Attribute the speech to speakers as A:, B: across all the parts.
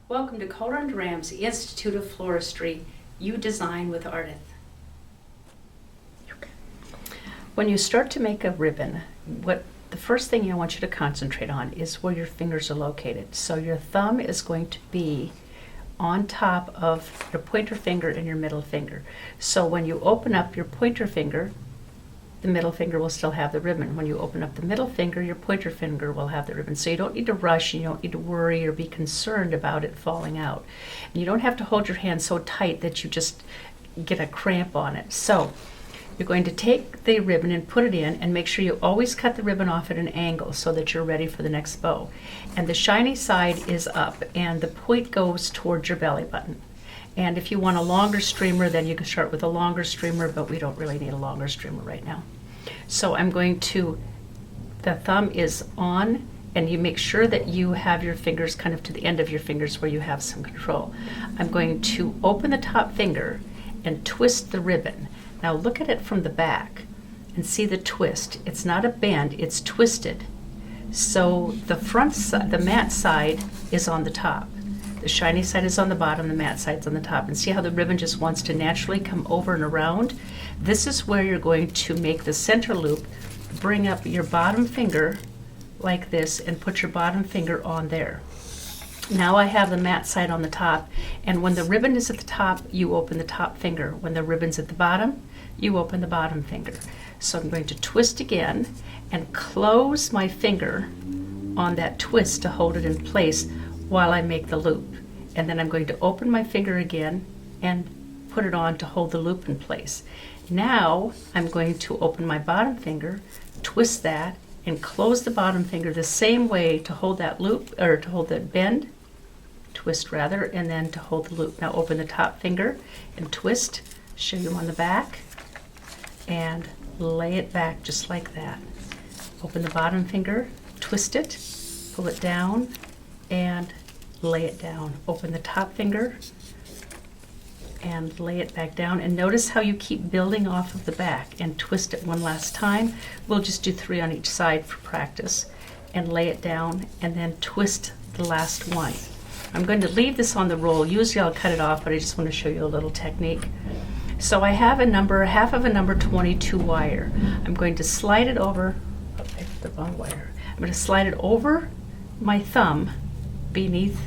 A: Welcome to Koehler&Dramm's Institute of Floristry, UDesign with Ardith. When you start to make a ribbon, the first thing I want you to concentrate on is where your fingers are located. So your thumb is going to be on top of your pointer finger and your middle finger. So when you open up your pointer finger, the middle finger will still have the ribbon. When you open up the middle finger, your pointer finger will have the ribbon. So you don't need to rush, and you don't need to worry or be concerned about it falling out. And you don't have to hold your hand so tight that you just get a cramp on it. So you're going to take the ribbon and put it in, and make sure you always cut the ribbon off at an angle so that you're ready for the next bow. And the shiny side is up, and the point goes towards your belly button. And if you want a longer streamer, then you can start with a longer streamer, but we don't really need a longer streamer right now. So I'm going to, the thumb is on, and you make sure that you have your fingers kind of to the end of your fingers where you have some control. I'm going to open the top finger and twist the ribbon. Now look at it from the back and see the twist. It's not a bend, it's twisted. So the front side, the matte side, is on the top. The shiny side is on the bottom, the matte side's on the top. And see how the ribbon just wants to naturally come over and around? This is where you're going to make the center loop. Bring up your bottom finger like this and put your bottom finger on there. Now I have the matte side on the top, and when the ribbon is at the top, you open the top finger. When the ribbon's at the bottom, you open the bottom finger. So I'm going to twist again and close my finger on that twist to hold it in place while I make the loop. And then I'm going to open my finger again and put it on to hold the loop in place. Now I'm going to open my bottom finger, twist that, and close the bottom finger the same way to hold that loop, or to hold that bend, twist rather, and then to hold the loop. Now open the top finger and twist, show you on the back, and lay it back just like that. Open the bottom finger, twist it, pull it down, and lay it down. Open the top finger and lay it back down, and notice how you keep building off of the back, and twist it one last time. We'll just do 3 on each side for practice, and lay it down, and then twist the last one. I'm going to leave this on the roll. Usually I'll cut it off, but I just want to show you a little technique. So I have a number, half of a number 22 wire. I'm going to slide it over, oh, I picked the wrong wire. I'm going to slide it over my thumb beneath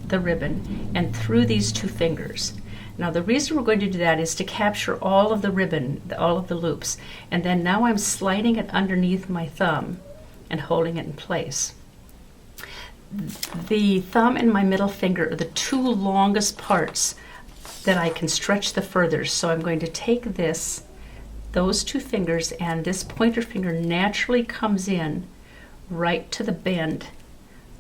A: the ribbon and through these 2 fingers. Now the reason we're going to do that is to capture all of the ribbon, all of the loops, and then now I'm sliding it underneath my thumb and holding it in place. The thumb and my middle finger are the 2 longest parts that I can stretch the furthest. So I'm going to take those 2 fingers, and this pointer finger naturally comes in right to the bend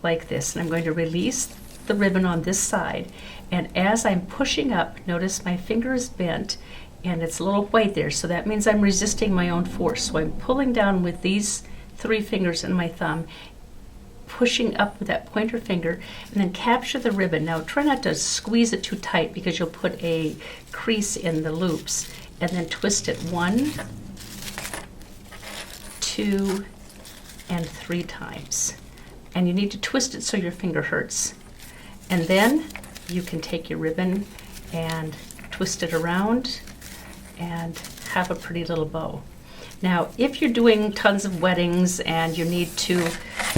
A: like this, and I'm going to release the ribbon on this side, and as I'm pushing up, notice my finger is bent and it's a little white there, so that means I'm resisting my own force. So I'm pulling down with these 3 fingers and my thumb, pushing up with that pointer finger, and then capture the ribbon. Now try not to squeeze it too tight because you'll put a crease in the loops, and then twist it 1, 2, and 3 times. And you need to twist it so your finger hurts. And then you can take your ribbon and twist it around and have a pretty little bow. Now, if you're doing tons of weddings and you're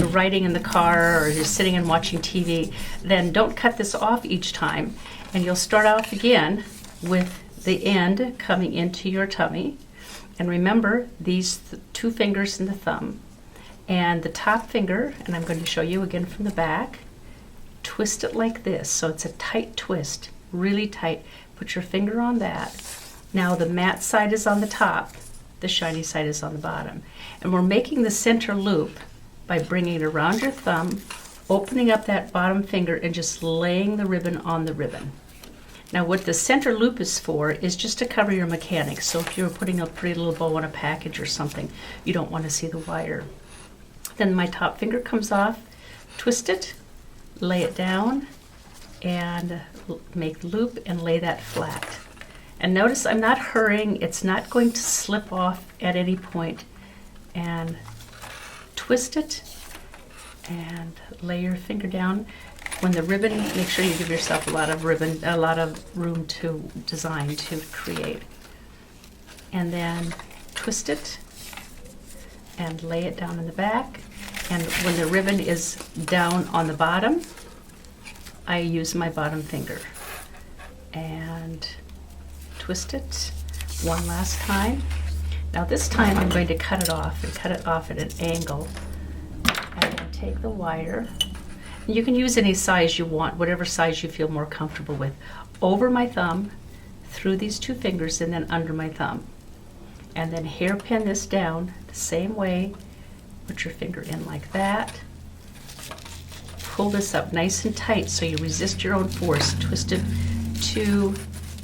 A: riding in the car, or you're sitting and watching TV, then don't cut this off each time. And you'll start off again with the end coming into your tummy. And remember, these 2 fingers and the thumb and the top finger, and I'm going to show you again from the back. Twist it like this, so it's a tight twist, really tight. Put your finger on that. Now the matte side is on the top, the shiny side is on the bottom. And we're making the center loop by bringing it around your thumb, opening up that bottom finger, and just laying the ribbon on the ribbon. Now what the center loop is for is just to cover your mechanics. So if you're putting a pretty little bow on a package or something, you don't want to see the wire. Then my top finger comes off, twist it, lay it down, and make the loop and lay that flat. And notice I'm not hurrying, it's not going to slip off at any point. And twist it and lay your finger down. when the ribbon, make sure you give yourself a lot of room to design, to create. And then twist it and lay it down in the back. And when the ribbon is down on the bottom, I use my bottom finger and twist it one last time. Now this time I'm going to cut it off and cut it off at an angle. And then take the wire. You can use any size you want, whatever size you feel more comfortable with. Over my thumb, through these two fingers, and then under my thumb. And then hairpin this down the same way. Put your finger in like that. Pull this up nice and tight so you resist your own force. Twist it 2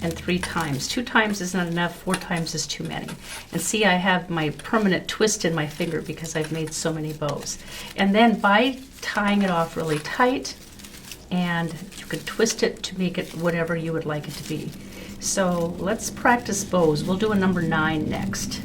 A: and 3 times. 2 times is not enough, 4 times is too many. And see, I have my permanent twist in my finger because I've made so many bows. And then by tying it off really tight, and you can twist it to make it whatever you would like it to be. So let's practice bows. We'll do a number 9 next.